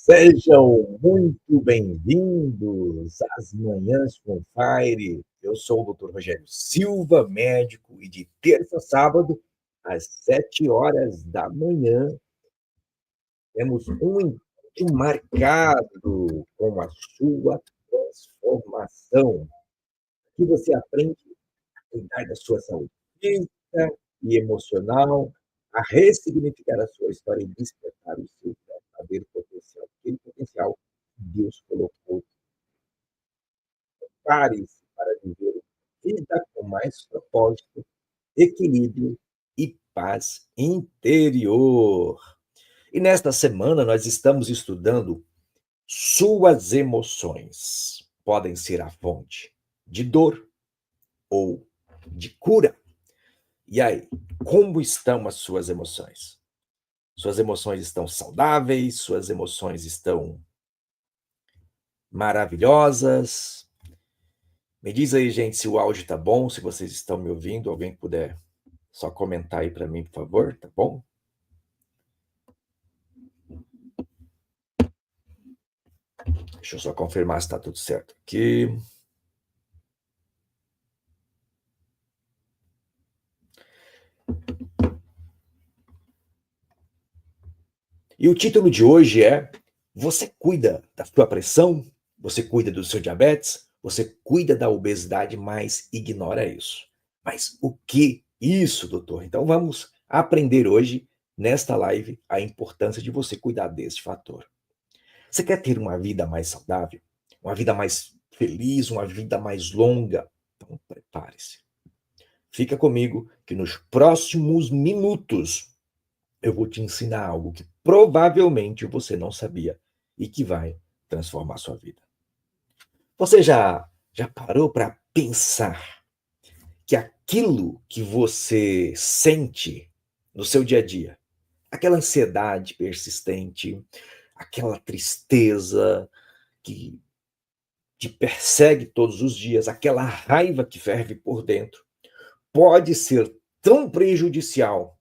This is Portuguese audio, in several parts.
Sejam muito bem-vindos às Manhãs com Fire. Eu sou o Dr. Rogério Silva, médico, e de terça a sábado, às 7 horas da manhã, temos um encontro marcado com a sua transformação. Aqui você aprende a cuidar da sua saúde física e emocional, a ressignificar a sua história e despertar o seu verdadeiro potencial, aquele potencial que Deus colocou. Prepare-se para viver uma vida com mais propósito, equilíbrio e paz interior. E nesta semana nós estamos estudando suas emoções. Podem ser a fonte de dor ou de cura. E aí, como estão as suas emoções? Suas emoções estão saudáveis? Suas emoções estão maravilhosas? Me diz aí, gente, se o áudio tá bom, se vocês estão me ouvindo. Alguém puder só comentar aí para mim, por favor, tá bom? Deixa eu só confirmar se tá tudo certo aqui. E o título de hoje é: você cuida da sua pressão? Você cuida do seu diabetes? Você cuida da obesidade, mas ignora isso. Mas o que isso, doutor? Então vamos aprender hoje, nesta live, a importância de você cuidar desse fator. Você quer ter uma vida mais saudável? Uma vida mais feliz? Uma vida mais longa? Então prepare-se. Fica comigo que nos próximos minutos eu vou te ensinar algo que provavelmente você não sabia e que vai transformar sua vida. Você já parou para pensar que aquilo que você sente no seu dia a dia, aquela ansiedade persistente, aquela tristeza que te persegue todos os dias, aquela raiva que ferve por dentro, pode ser tão prejudicial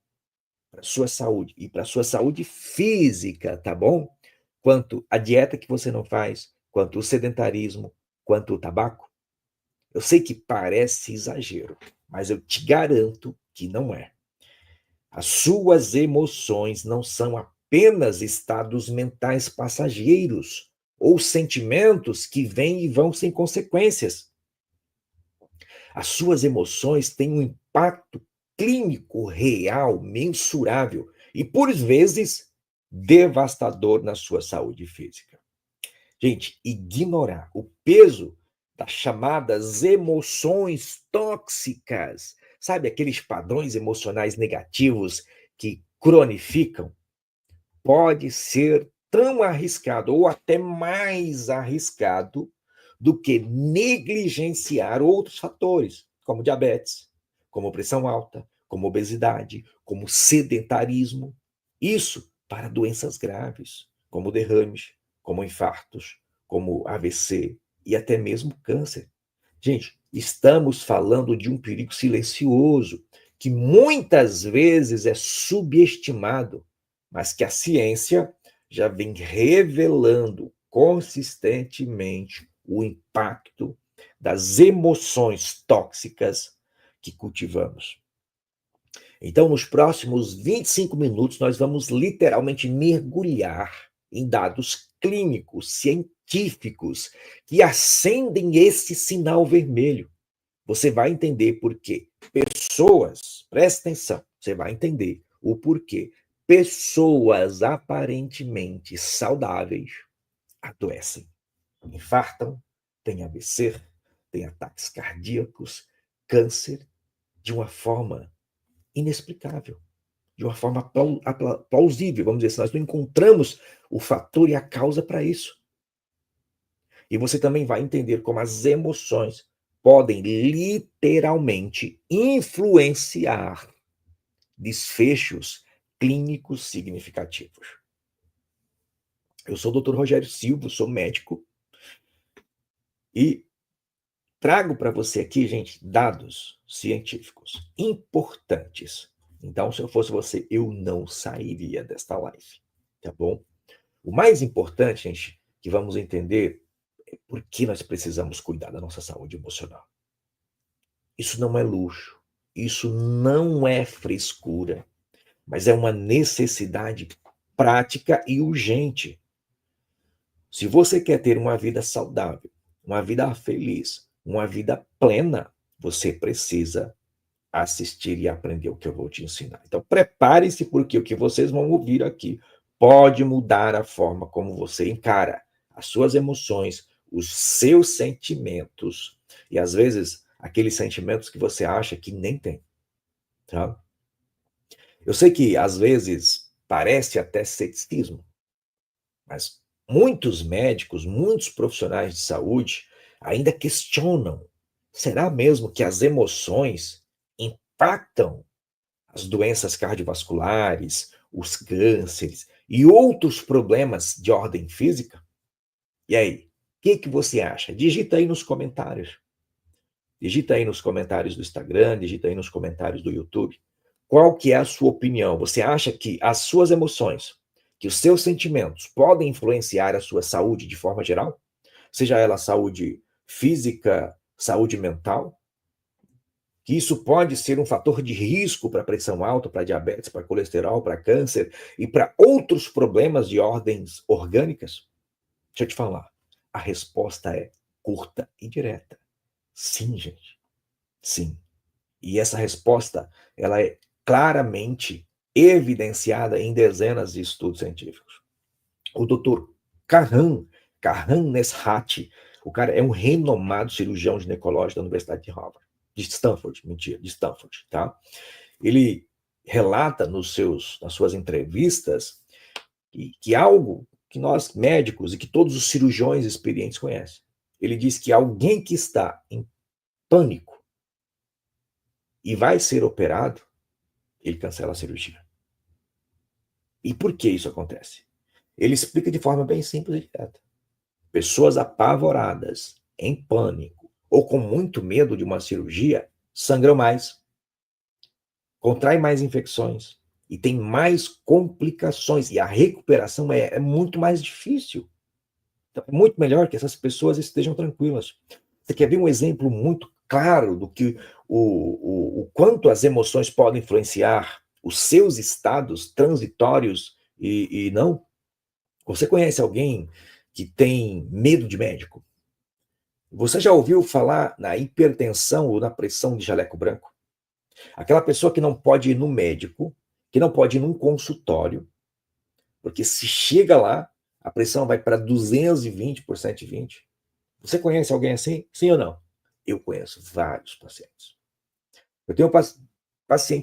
para sua saúde e para sua saúde física, tá bom? Quanto a dieta que você não faz, quanto o sedentarismo, quanto o tabaco. Eu sei que parece exagero, mas eu te garanto que não é. As suas emoções não são apenas estados mentais passageiros ou sentimentos que vêm e vão sem consequências. As suas emoções têm um impacto clínico real, mensurável e, por vezes, devastador na sua saúde física. Gente, ignorar o peso das chamadas emoções tóxicas, sabe, aqueles padrões emocionais negativos que cronificam, pode ser tão arriscado ou até mais arriscado do que negligenciar outros fatores, como diabetes, como pressão alta, como obesidade, como sedentarismo. Isso para doenças graves, como derrames, como infartos, como AVC e até mesmo câncer. Gente, estamos falando de um perigo silencioso que muitas vezes é subestimado, mas que a ciência já vem revelando consistentemente o impacto das emoções tóxicas que cultivamos. Então, nos próximos 25 minutos, nós vamos literalmente mergulhar em dados clínicos, científicos, que acendem esse sinal vermelho. Você vai entender por que pessoas, presta atenção, você vai entender o porquê pessoas aparentemente saudáveis adoecem, infartam, têm AVC, têm ataques cardíacos, câncer, de uma forma inexplicável, de uma forma plausível, vamos dizer assim. Nós não encontramos o fator e a causa para isso. E você também vai entender como as emoções podem literalmente influenciar desfechos clínicos significativos. Eu sou o Dr. Rogério Silva, sou médico e trago para você aqui, gente, dados científicos importantes. Então, se eu fosse você, eu não sairia desta live, tá bom? O mais importante, gente, que vamos entender é por que nós precisamos cuidar da nossa saúde emocional. Isso não é luxo, isso não é frescura, mas é uma necessidade prática e urgente. Se você quer ter uma vida saudável, uma vida feliz, uma vida plena, você precisa assistir e aprender o que eu vou te ensinar. Então, prepare-se, porque o que vocês vão ouvir aqui pode mudar a forma como você encara as suas emoções, os seus sentimentos, e às vezes aqueles sentimentos que você acha que nem tem. Tá? Eu sei que às vezes parece até ceticismo, mas muitos médicos, muitos profissionais de saúde ainda questionam: será mesmo que as emoções impactam as doenças cardiovasculares, os cânceres e outros problemas de ordem física? E aí, o que você acha? Digita aí nos comentários. Digita aí nos comentários do Instagram, digita aí nos comentários do YouTube. Qual que é a sua opinião? Você acha que as suas emoções, que os seus sentimentos podem influenciar a sua saúde de forma geral? Seja ela saúde física, saúde mental? Que isso pode ser um fator de risco para pressão alta, para diabetes, para colesterol, para câncer e para outros problemas de ordens orgânicas? Deixa eu te falar. A resposta é curta e direta. Sim, gente. Sim. E essa resposta, ela é claramente evidenciada em dezenas de estudos científicos. O Dr. Karan Neshat, o cara é um renomado cirurgião ginecológico da Universidade de Harvard, de Stanford, mentira, de Stanford, tá? Ele relata nas suas entrevistas que algo que nós médicos e que todos os cirurgiões experientes conhecem. Ele diz que alguém que está em pânico e vai ser operado, ele cancela a cirurgia. E por que isso acontece? Ele explica de forma bem simples e direta. Pessoas apavoradas, em pânico ou com muito medo de uma cirurgia sangram mais, contraem mais infecções e tem mais complicações e a recuperação é muito mais difícil. Então, é muito melhor que essas pessoas estejam tranquilas. Você quer ver um exemplo muito claro do que o quanto as emoções podem influenciar os seus estados transitórios e não? Você conhece alguém que tem medo de médico? Você já ouviu falar na hipertensão ou na pressão de jaleco branco? Aquela pessoa que não pode ir no médico, que não pode ir num consultório, porque se chega lá, a pressão vai para 220 por 120. Você conhece alguém assim? Sim ou não? Eu conheço vários pacientes. Eu tenho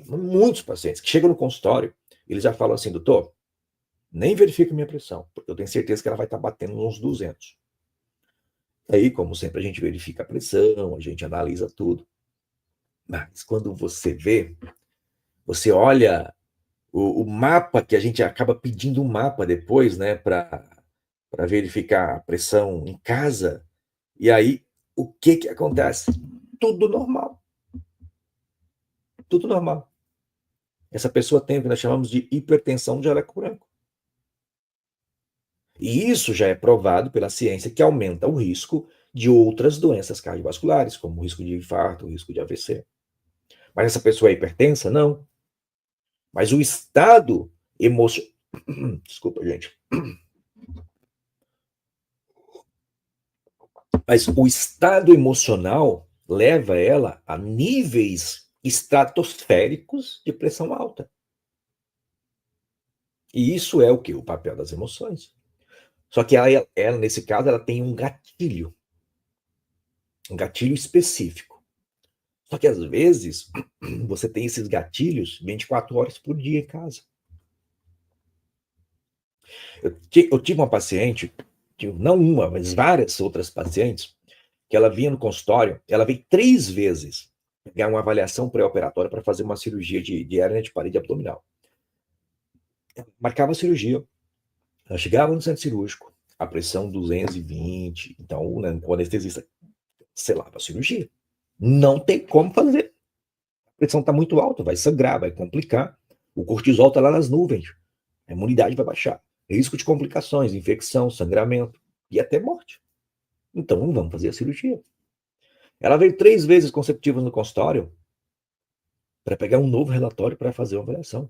muitos pacientes que chegam no consultório, eles já falam assim: doutor, nem verifica minha pressão, porque eu tenho certeza que ela vai estar batendo uns 200. Aí, como sempre, a gente verifica a pressão, a gente analisa tudo. Mas quando você vê, você olha o mapa, que a gente acaba pedindo um mapa depois, né, para verificar a pressão em casa, e aí o que acontece? Tudo normal. Tudo normal. Essa pessoa tem o que nós chamamos de hipertensão de jaleco branco. E isso já é provado pela ciência que aumenta o risco de outras doenças cardiovasculares, como o risco de infarto, o risco de AVC. Mas essa pessoa é hipertensa? Não. Mas o estado emocional. Desculpa, gente. Mas o estado emocional leva ela a níveis estratosféricos de pressão alta. E isso é o que? O papel das emoções. Só que ela, nesse caso, ela tem um gatilho específico. Só que às vezes você tem esses gatilhos 24 horas por dia em casa. Eu tive uma paciente, não uma, mas várias outras pacientes, que ela vinha no consultório, ela veio 3 vezes pegar uma avaliação pré-operatória para fazer uma cirurgia de hérnia de parede abdominal. Marcava a cirurgia, ela chegava no centro cirúrgico, a pressão 220, então o anestesista selava a cirurgia. Não tem como fazer. A pressão está muito alta, vai sangrar, vai complicar. O cortisol está lá nas nuvens, a imunidade vai baixar. risco de complicações, infecção, sangramento e até morte. Então não vamos fazer a cirurgia. Ela veio 3 vezes consecutivas no consultório para pegar um novo relatório para fazer uma avaliação.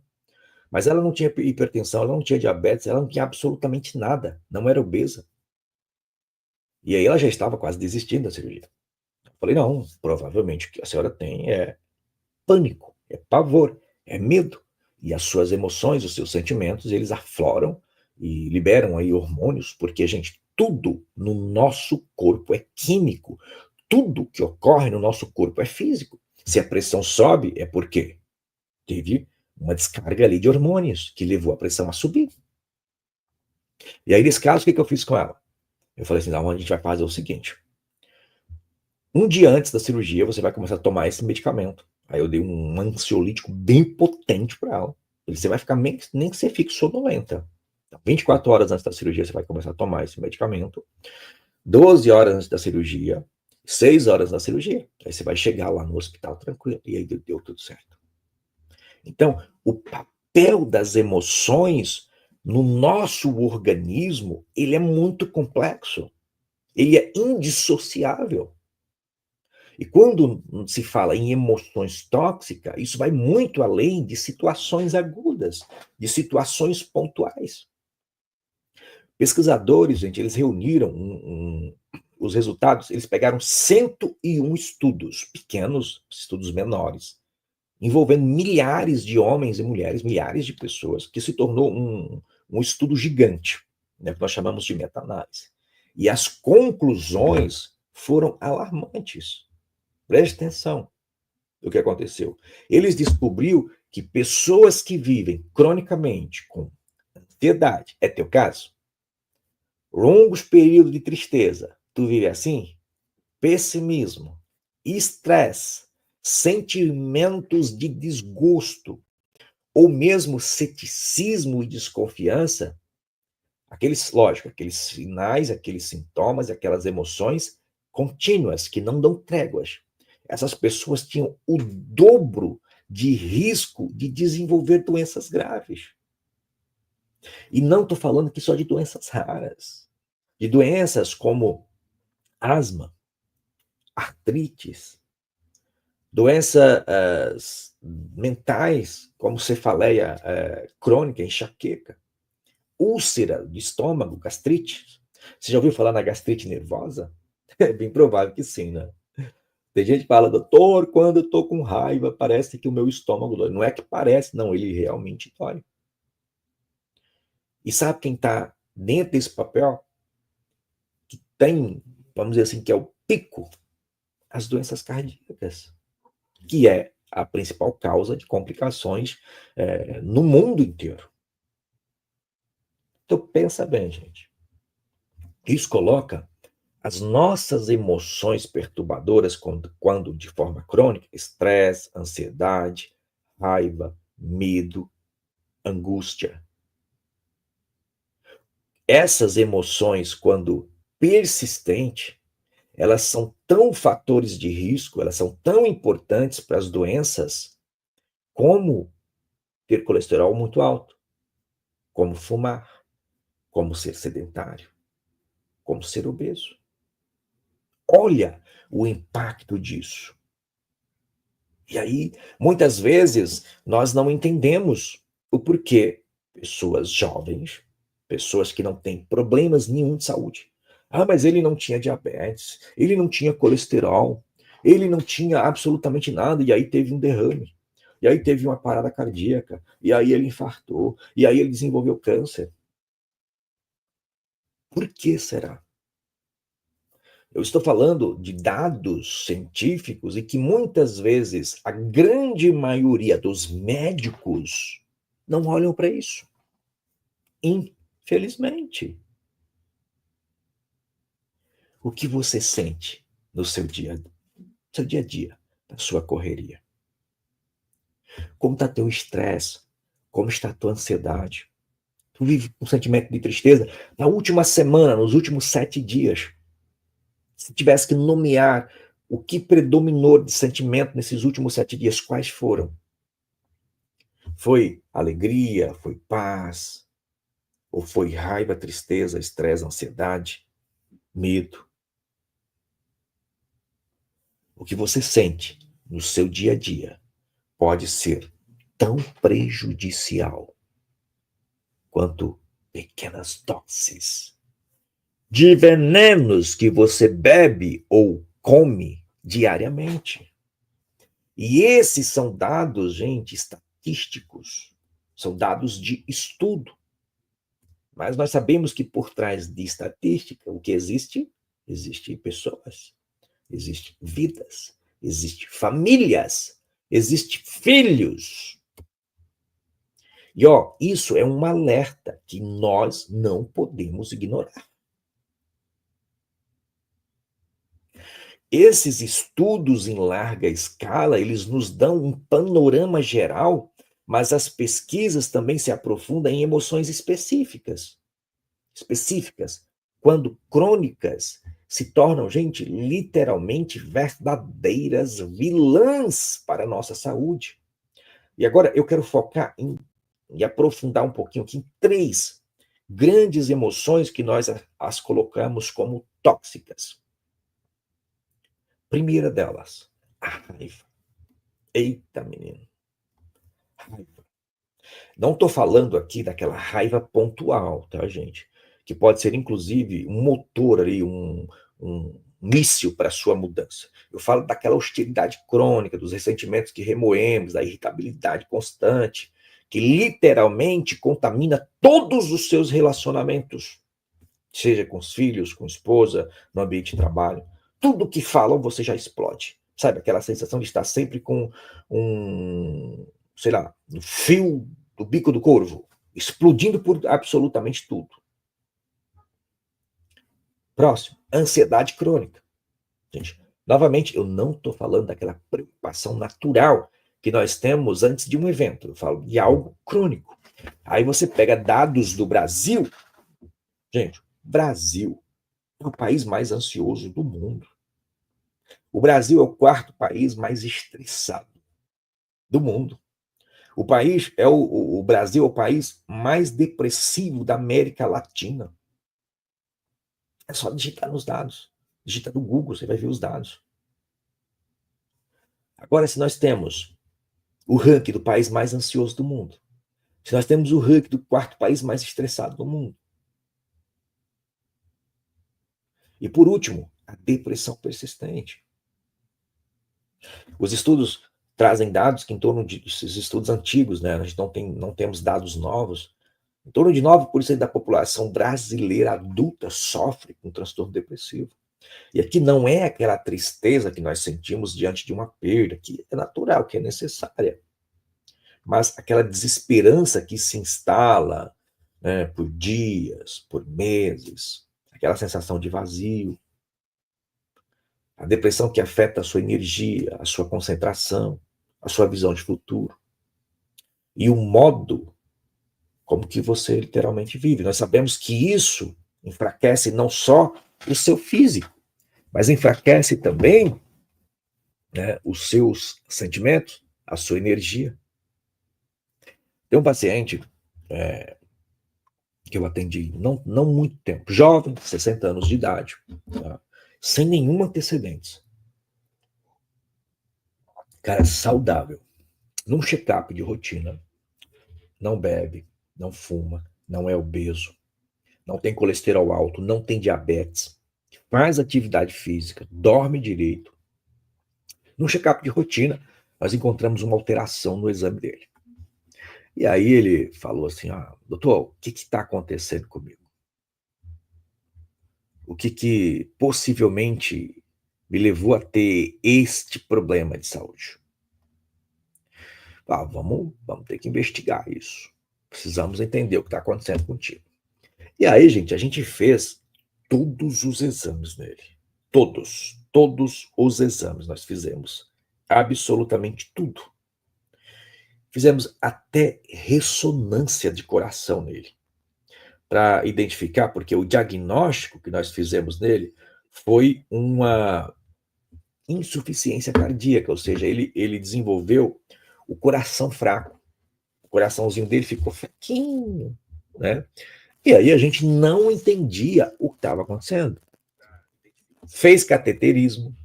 Mas ela não tinha hipertensão, ela não tinha diabetes, ela não tinha absolutamente nada, não era obesa. E aí ela já estava quase desistindo da cirurgia. Eu falei, não, provavelmente o que a senhora tem é pânico, é pavor, é medo. E as suas emoções, os seus sentimentos, eles afloram e liberam aí hormônios, porque, gente, tudo no nosso corpo é químico. Tudo que ocorre no nosso corpo é físico. Se a pressão sobe, é porque teve uma descarga ali de hormônios que levou a pressão a subir. E aí, nesse caso, o que eu fiz com ela? Eu falei assim, não, a gente vai fazer o seguinte. Um dia antes da cirurgia, você vai começar a tomar esse medicamento. Aí eu dei um ansiolítico bem potente para ela. Você vai ficar nem que você fique sonolenta. Então, 24 horas antes da cirurgia, você vai começar a tomar esse medicamento. 12 horas antes da cirurgia. 6 horas da cirurgia. Aí você vai chegar lá no hospital tranquilo. E aí deu tudo certo. Então, o papel das emoções no nosso organismo, ele é muito complexo. Ele é indissociável. E quando se fala em emoções tóxicas, isso vai muito além de situações agudas, de situações pontuais. Pesquisadores, gente, eles reuniram os resultados, eles pegaram 101 estudos, pequenos, estudos menores, envolvendo milhares de homens e mulheres, milhares de pessoas, que se tornou um estudo gigante, né, que nós chamamos de meta-análise. E as conclusões foram alarmantes. Preste atenção no que aconteceu. Eles descobriram que pessoas que vivem cronicamente com ansiedade, é teu caso? Longos períodos de tristeza, tu vive assim? Pessimismo, estresse, sentimentos de desgosto, ou mesmo ceticismo e desconfiança, lógico, aqueles sinais, aqueles sintomas, aquelas emoções contínuas que não dão tréguas. Essas pessoas tinham o dobro de risco de desenvolver doenças graves. E não estou falando aqui só de doenças raras, de doenças como asma, artrites, doenças mentais, como cefaleia crônica, enxaqueca, úlcera de estômago, gastrite. Você já ouviu falar na gastrite nervosa? É bem provável que sim, né? Tem gente que fala, doutor, quando eu tô com raiva, parece que o meu estômago dói. Não é que parece, não, ele realmente dói. E sabe quem está dentro desse papel? Que tem, vamos dizer assim, que é o pico, as doenças cardíacas, que é a principal causa de complicações no mundo inteiro. Então pensa bem, gente. Isso coloca as nossas emoções perturbadoras quando de forma crônica, estresse, ansiedade, raiva, medo, angústia. Essas emoções, quando persistentes, elas são tão fatores de risco, elas são tão importantes para as doenças, como ter colesterol muito alto, como fumar, como ser sedentário, como ser obeso. Olha o impacto disso. E aí, muitas vezes, nós não entendemos o porquê pessoas jovens, pessoas que não têm problemas nenhum de saúde. Ah, mas ele não tinha diabetes, ele não tinha colesterol, ele não tinha absolutamente nada, e aí teve um derrame, e aí teve uma parada cardíaca, e aí ele infartou, e aí ele desenvolveu câncer. Por que será? Eu estou falando de dados científicos e que muitas vezes a grande maioria dos médicos não olham para isso. Infelizmente. O que você sente no seu dia a dia, na sua correria? Como está teu estresse? Como está a tua ansiedade? Tu vive com um sentimento de tristeza? Na última semana, nos últimos 7 dias, se tivesse que nomear o que predominou de sentimento nesses últimos 7 dias, quais foram? Foi alegria, foi paz, Ou foi raiva, tristeza, estresse, ansiedade, medo? O que você sente no seu dia a dia pode ser tão prejudicial quanto pequenas doses de venenos que você bebe ou come diariamente. E esses são dados, gente, estatísticos. São dados de estudo. Mas nós sabemos que por trás de estatística, o que existe? Existem pessoas, existem vidas, existem famílias, existem filhos. E ó, isso é um alerta que nós não podemos ignorar. Esses estudos em larga escala, eles nos dão um panorama geral, mas as pesquisas também se aprofundam em emoções específicas, quando crônicas se tornam, gente, literalmente verdadeiras vilãs para a nossa saúde. E agora eu quero focar e aprofundar um pouquinho aqui em 3 grandes emoções que nós as colocamos como tóxicas. Primeira delas, a raiva. Eita, menino. Raiva. Não estou falando aqui daquela raiva pontual, tá, gente? Que pode ser, inclusive, um motor ali, um míssil para a sua mudança. Eu falo daquela hostilidade crônica, dos ressentimentos que remoemos, da irritabilidade constante, que literalmente contamina todos os seus relacionamentos, seja com os filhos, com a esposa, no ambiente de trabalho. Tudo que falam, você já explode. Sabe, aquela sensação de estar sempre com sei lá, no fio do bico do corvo, explodindo por absolutamente tudo. Próximo, ansiedade crônica. Gente, novamente, eu não estou falando daquela preocupação natural que nós temos antes de um evento. Eu falo de algo crônico. Aí você pega dados do Brasil. Gente, Brasil é o país mais ansioso do mundo. O Brasil é o 4º país mais estressado do mundo. O Brasil é o país mais depressivo da América Latina. É só digitar nos dados. Digita no Google, você vai ver os dados. Agora, se nós temos o ranking do país mais ansioso do mundo, se nós temos o ranking do 4º país mais estressado do mundo, e por último, a depressão persistente. Os estudos trazem dados que em torno desses estudos antigos, né? A gente não temos dados novos. Em torno de 9% da população brasileira adulta sofre com transtorno depressivo. E aqui não é aquela tristeza que nós sentimos diante de uma perda, que é natural, que é necessária, mas aquela desesperança que se instala, né, por dias, por meses, aquela sensação de vazio, a depressão que afeta a sua energia, a sua concentração, a sua visão de futuro e o modo como que você literalmente vive. Nós sabemos que isso enfraquece não só o seu físico, mas enfraquece também, né, os seus sentimentos, a sua energia. Tem um paciente que eu atendi não muito tempo, jovem, 60 anos de idade, tá? Sem nenhum antecedente. Cara saudável, num check-up de rotina, não bebe, não fuma, não é obeso, não tem colesterol alto, não tem diabetes, faz atividade física, dorme direito. Num check-up de rotina, nós encontramos uma alteração no exame dele. E aí ele falou assim, doutor, o que está acontecendo comigo? O que possivelmente me levou a ter este problema de saúde? Vamos ter que investigar isso. Precisamos entender o que está acontecendo contigo. E aí, gente, a gente fez todos os exames nele. Todos os exames nós fizemos. Absolutamente tudo. Fizemos até ressonância de coração nele, para identificar, porque o diagnóstico que nós fizemos nele foi uma insuficiência cardíaca, ou seja, ele desenvolveu o coração fraco. O coraçãozinho dele ficou fraquinho, né? E aí a gente não entendia o que estava acontecendo. Fez cateterismo,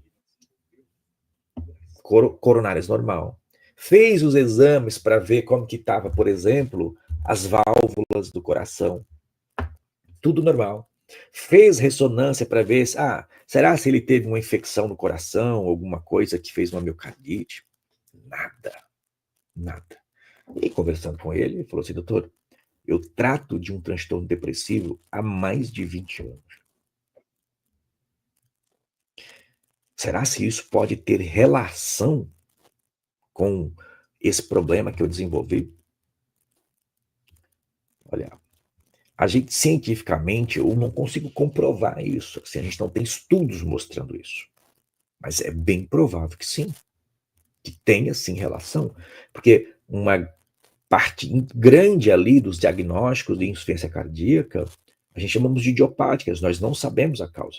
coronárias normal. Fez os exames para ver como que estava, por exemplo, as válvulas do coração. Tudo normal. Fez ressonância para ver se, será se ele teve uma infecção no coração, alguma coisa que fez uma miocardite? Nada, nada. E conversando com ele, ele falou assim, doutor, eu trato de um transtorno depressivo há mais de 20 anos. Será se isso pode ter relação com esse problema que eu desenvolvi? Olha, a gente cientificamente, eu não consigo comprovar isso. Assim, a gente não tem estudos mostrando isso. Mas é bem provável que sim, que tenha sim relação. Porque uma parte grande ali dos diagnósticos de insuficiência cardíaca, a gente chamamos de idiopáticas, nós não sabemos a causa.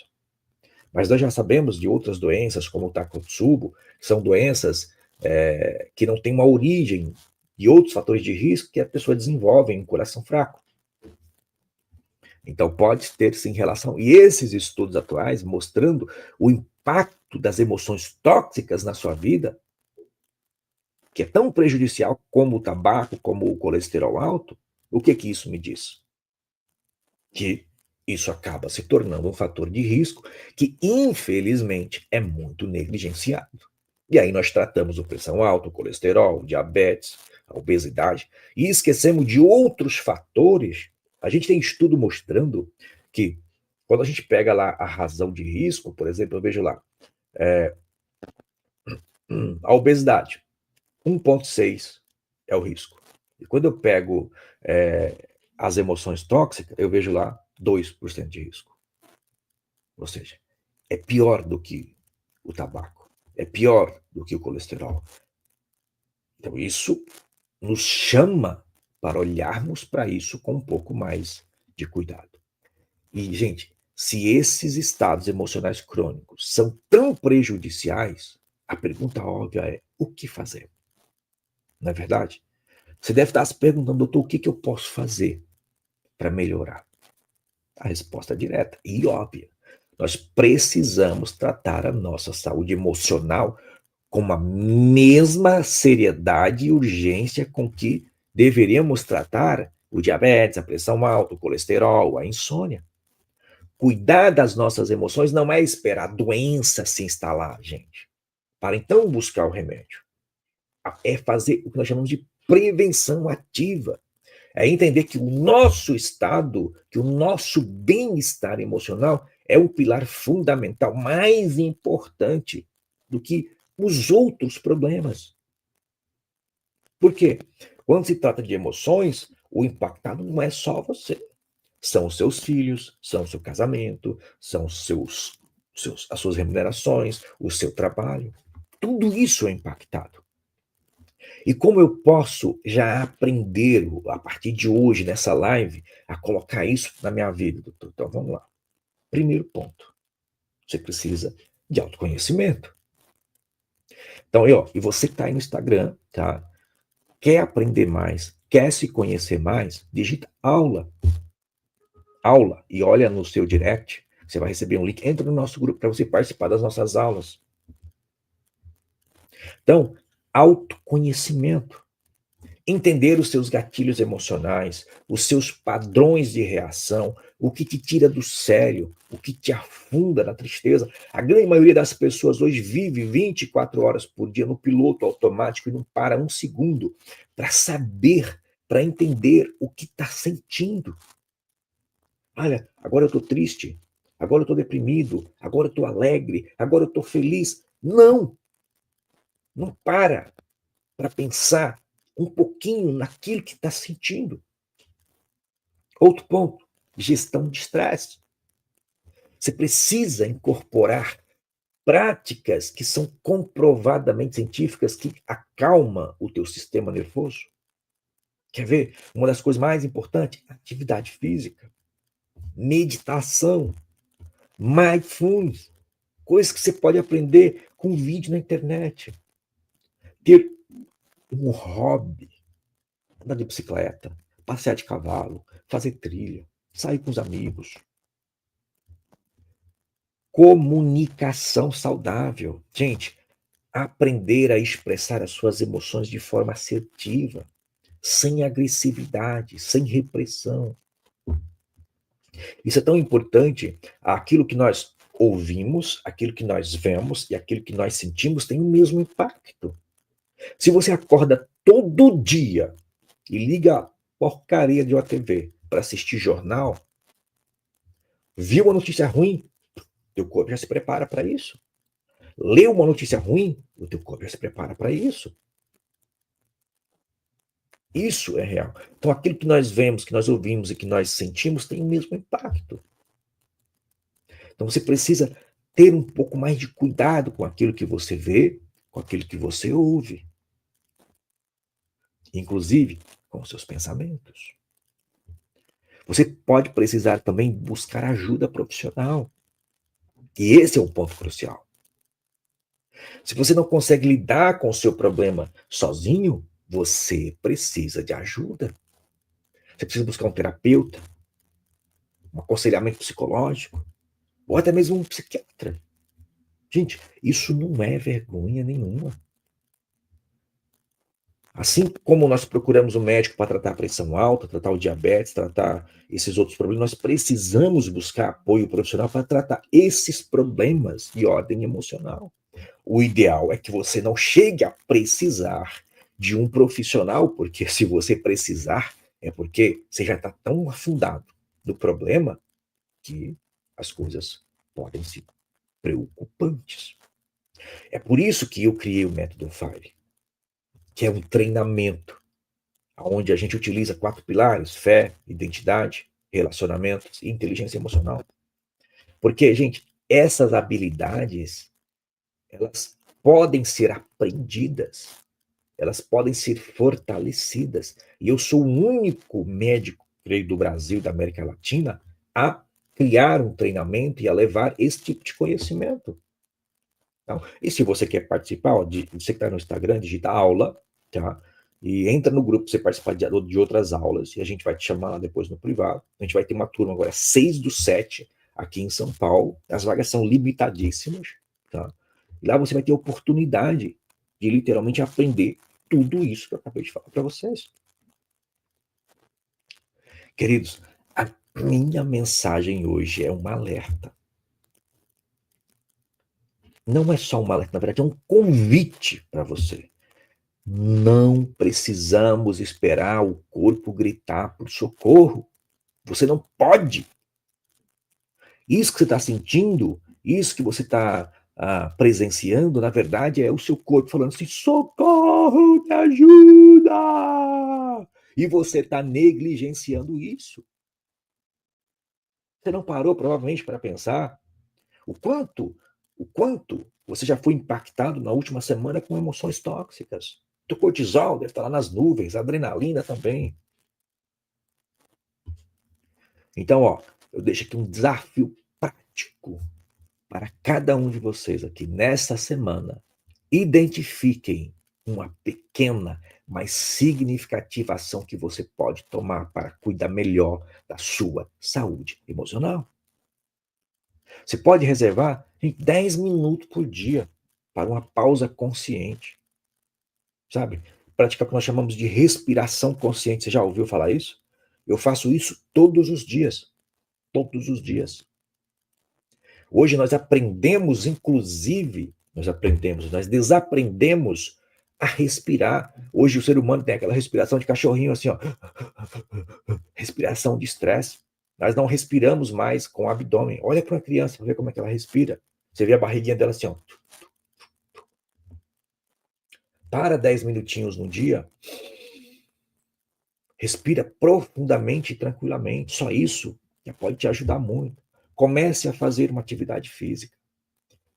Mas nós já sabemos de outras doenças, como o Takotsubo, que são doenças que não têm uma origem e outros fatores de risco que a pessoa desenvolve em um coração fraco. Então, pode ter sim relação. E esses estudos atuais mostrando o impacto das emoções tóxicas na sua vida, que é tão prejudicial como o tabaco, como o colesterol alto, o que isso me diz? Que isso acaba se tornando um fator de risco que, infelizmente, é muito negligenciado. E aí nós tratamos o pressão alta, o colesterol, o diabetes, a obesidade, e esquecemos de outros fatores. A gente tem estudo mostrando que, quando a gente pega lá a razão de risco, por exemplo, eu vejo lá, a obesidade, 1,6 é o risco. E quando eu pego as emoções tóxicas, eu vejo lá 2% de risco. Ou seja, é pior do que o tabaco, é pior do que o colesterol. Então, isso nos chama para olharmos para isso com um pouco mais de cuidado. E, gente, se esses estados emocionais crônicos são tão prejudiciais, a pergunta óbvia é: o que fazer? Não é verdade? Você deve estar se perguntando, doutor, o que eu posso fazer para melhorar? A resposta é direta e óbvia. Nós precisamos tratar a nossa saúde emocional com a mesma seriedade e urgência com que deveríamos tratar o diabetes, a pressão alta, o colesterol, a insônia. Cuidar das nossas emoções não é esperar a doença se instalar, gente, para então buscar o remédio. É fazer o que nós chamamos de prevenção ativa. É entender que o nosso estado, que o nosso bem-estar emocional é o pilar fundamental, mais importante do que os outros problemas. Por quê? Quando se trata de emoções, o impactado não é só você. São os seus filhos, são o seu casamento, são as suas remunerações, o seu trabalho. Tudo isso é impactado. E como eu posso já aprender, a partir de hoje, nessa live, a colocar isso na minha vida, doutor? Então, vamos lá. Primeiro ponto. Você precisa de autoconhecimento. Então, e você que está aí no Instagram, tá? Quer aprender mais, quer se conhecer mais, digita aula. Aula. E olha no seu direct, você vai receber um link. Entra no nosso grupo para você participar das nossas aulas. Então, autoconhecimento. Entender os seus gatilhos emocionais, os seus padrões de reação, o que te tira do sério, o que te afunda na tristeza. A grande maioria das pessoas hoje vive 24 horas por dia no piloto automático e não para um segundo para saber, para entender o que está sentindo. Olha, agora eu estou triste, agora eu estou deprimido, agora eu estou alegre, agora eu estou feliz. Não! Não para pensar um pouquinho naquilo que está sentindo. Outro ponto, gestão de estresse. Você precisa incorporar práticas que são comprovadamente científicas que acalmam o teu sistema nervoso. Quer ver? Uma das coisas mais importantes, atividade física, meditação, mindfulness, coisas que você pode aprender com vídeo na internet. Ter um hobby, andar de bicicleta, passear de cavalo, fazer trilha. sair com os amigos. Comunicação saudável. Gente, aprender a expressar as suas emoções de forma assertiva, sem agressividade, sem repressão. Isso é tão importante. Aquilo que nós ouvimos, aquilo que nós vemos e aquilo que nós sentimos tem o mesmo impacto. Se você acorda todo dia e liga a porcaria de uma TV para assistir jornal, viu uma notícia ruim, teu corpo já se prepara para isso. Leu uma notícia ruim, o teu corpo já se prepara para isso. Isso é real. Então, aquilo que nós vemos, que nós ouvimos e que nós sentimos tem o mesmo impacto. Então, você precisa ter um pouco mais de cuidado com aquilo que você vê, com aquilo que você ouve, inclusive com os seus pensamentos. Você pode precisar também buscar ajuda profissional. E esse é um ponto crucial. Se você não consegue lidar com o seu problema sozinho, você precisa de ajuda. Você precisa buscar um terapeuta, um aconselhamento psicológico, ou até mesmo um psiquiatra. Gente, isso não é vergonha nenhuma. Assim como nós procuramos um médico para tratar a pressão alta, tratar o diabetes, tratar esses outros problemas, nós precisamos buscar apoio profissional para tratar esses problemas de ordem emocional. O ideal é que você não chegue a precisar de um profissional, porque se você precisar, é porque você já está tão afundado no problema que as coisas podem ser preocupantes. É por isso que eu criei o método FIRE, que é um treinamento onde a gente utiliza 4 pilares: fé, identidade, relacionamentos e inteligência emocional. Porque, gente, essas habilidades, elas podem ser aprendidas, elas podem ser fortalecidas. E eu sou o único médico, creio, do Brasil e da América Latina a criar um treinamento e a levar esse tipo de conhecimento. Então, e se você quer participar, ó, você que está no Instagram, digita aula, tá? E entra no grupo para você participar de outras aulas, e a gente vai te chamar lá depois no privado. A gente vai ter uma turma agora, 6/7, aqui em São Paulo. As vagas são limitadíssimas, tá? E lá você vai ter a oportunidade de literalmente aprender tudo isso que eu acabei de falar para vocês. Queridos, a minha mensagem hoje é um alerta. Não é só um alerta, na verdade é um convite para você. Não precisamos esperar o corpo gritar por socorro. Você não pode. Isso que você está sentindo, isso que você está presenciando, na verdade, é o seu corpo falando assim: socorro, me ajuda! E você está negligenciando isso. Você não parou, provavelmente, para pensar o quanto você já foi impactado na última semana com emoções tóxicas. O cortisol deve estar lá nas nuvens, a adrenalina também. Então, ó, eu deixo aqui um desafio prático para cada um de vocês aqui nessa semana. Identifiquem uma pequena, mas significativa ação que você pode tomar para cuidar melhor da sua saúde emocional. Você pode reservar 10 minutos por dia para uma pausa consciente, sabe? Praticar o que nós chamamos de respiração consciente. Você já ouviu falar isso? Eu faço isso todos os dias. Todos os dias. Hoje nós aprendemos, inclusive, nós desaprendemos a respirar. Hoje o ser humano tem aquela respiração de cachorrinho assim, ó. Respiração de estresse. Nós não respiramos mais com o abdômen. Olha para uma criança, vê como é que ela respira. Você vê a barriguinha dela assim, ó. Para 10 minutinhos no dia. Respira profundamente e tranquilamente. Só isso já pode te ajudar muito. Comece a fazer uma atividade física.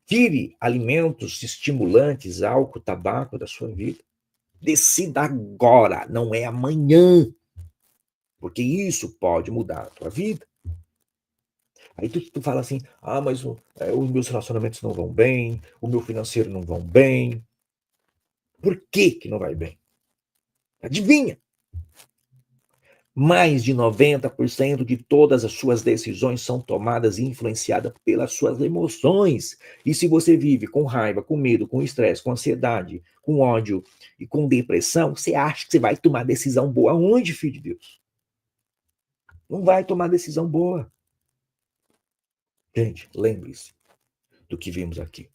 Tire alimentos estimulantes, álcool, tabaco da sua vida. Decida agora, não é amanhã. Porque isso pode mudar a tua vida. Aí tu fala assim, mas os meus relacionamentos não vão bem, o meu financeiro não vão bem. Por que que não vai bem? Adivinha? Mais de 90% de todas as suas decisões são tomadas e influenciadas pelas suas emoções. E se você vive com raiva, com medo, com estresse, com ansiedade, com ódio e com depressão, você acha que você vai tomar decisão boa onde, filho de Deus? Não vai tomar decisão boa. Gente, lembre-se do que vimos aqui.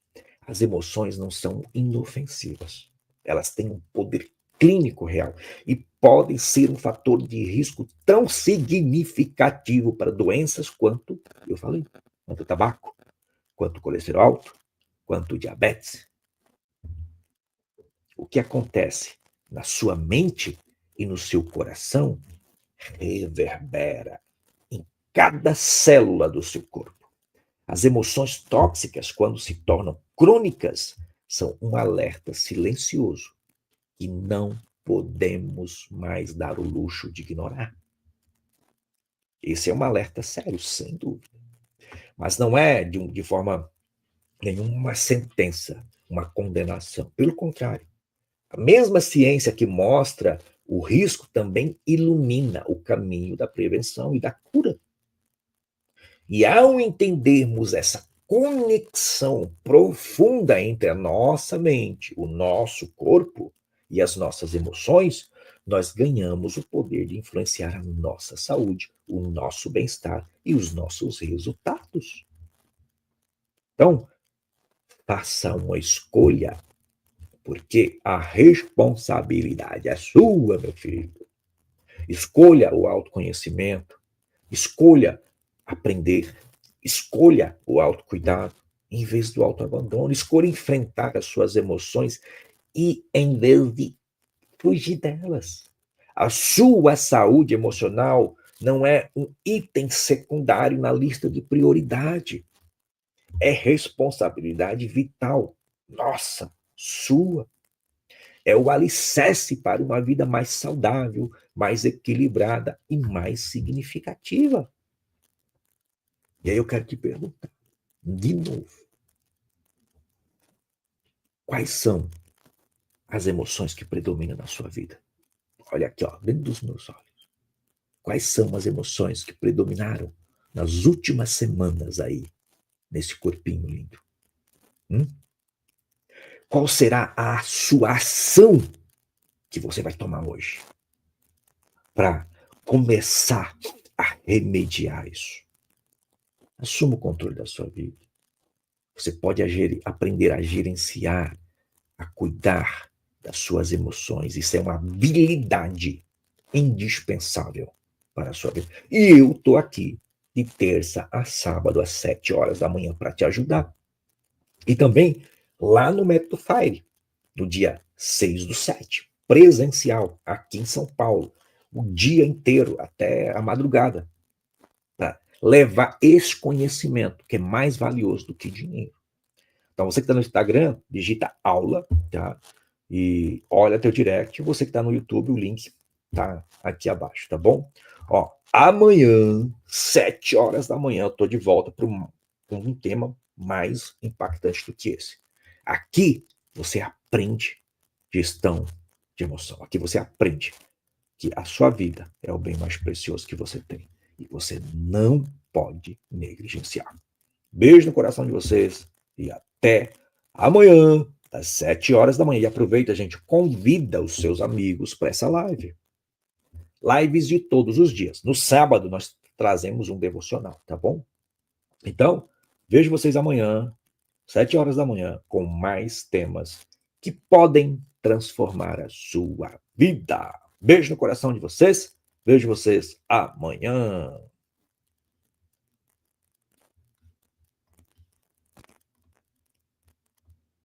As emoções não são inofensivas. Elas têm um poder clínico real e podem ser um fator de risco tão significativo para doenças quanto, eu falei, quanto o tabaco, quanto o colesterol alto, quanto o diabetes. O que acontece na sua mente e no seu coração reverbera em cada célula do seu corpo. As emoções tóxicas, quando se tornam crônicas, são um alerta silencioso que não podemos mais dar o luxo de ignorar. Esse é um alerta sério, sem dúvida. Mas não é de forma nenhuma uma sentença, uma condenação. Pelo contrário, a mesma ciência que mostra o risco também ilumina o caminho da prevenção e da cura. E ao entendermos essa conexão profunda entre a nossa mente, o nosso corpo e as nossas emoções, nós ganhamos o poder de influenciar a nossa saúde, o nosso bem-estar e os nossos resultados. Então, faça uma escolha, porque a responsabilidade é sua, meu filho. Escolha o autoconhecimento, escolha aprender, escolha o autocuidado em vez do autoabandono, escolha enfrentar as suas emoções e em vez de fugir delas. A sua saúde emocional não é um item secundário na lista de prioridade. É responsabilidade vital. Nossa, sua. É o alicerce para uma vida mais saudável, mais equilibrada e mais significativa. E aí eu quero te perguntar, de novo, quais são as emoções que predominam na sua vida? Olha aqui, ó, dentro dos meus olhos. Quais são as emoções que predominaram nas últimas semanas aí, nesse corpinho lindo? Hum? Qual será a sua ação que você vai tomar hoje para começar a remediar isso? Assuma o controle da sua vida. Você pode aprender a gerenciar, a cuidar das suas emoções. Isso é uma habilidade indispensável para a sua vida. E eu estou aqui de terça a sábado, às 7 horas da manhã, para te ajudar. E também lá no Método Fire, no dia 6/7, presencial, aqui em São Paulo, o dia inteiro, até a madrugada, para levar esse conhecimento, que é mais valioso do que dinheiro. Então, você que está no Instagram, digita aula, tá? E olha teu direct. Você que está no YouTube, o link tá aqui abaixo, tá bom? Ó, amanhã, 7 horas da manhã, eu tô de volta para um tema mais impactante do que esse. Aqui você aprende gestão de emoção. Aqui você aprende que a sua vida é o bem mais precioso que você tem. E você não pode negligenciar. Beijo no coração de vocês e até amanhã, às 7 horas da manhã. E aproveita, gente, convida os seus amigos para essa live. Lives de todos os dias. No sábado, nós trazemos um devocional, tá bom? Então, vejo vocês amanhã, 7 horas da manhã, com mais temas que podem transformar a sua vida. Beijo no coração de vocês. Vejo vocês amanhã.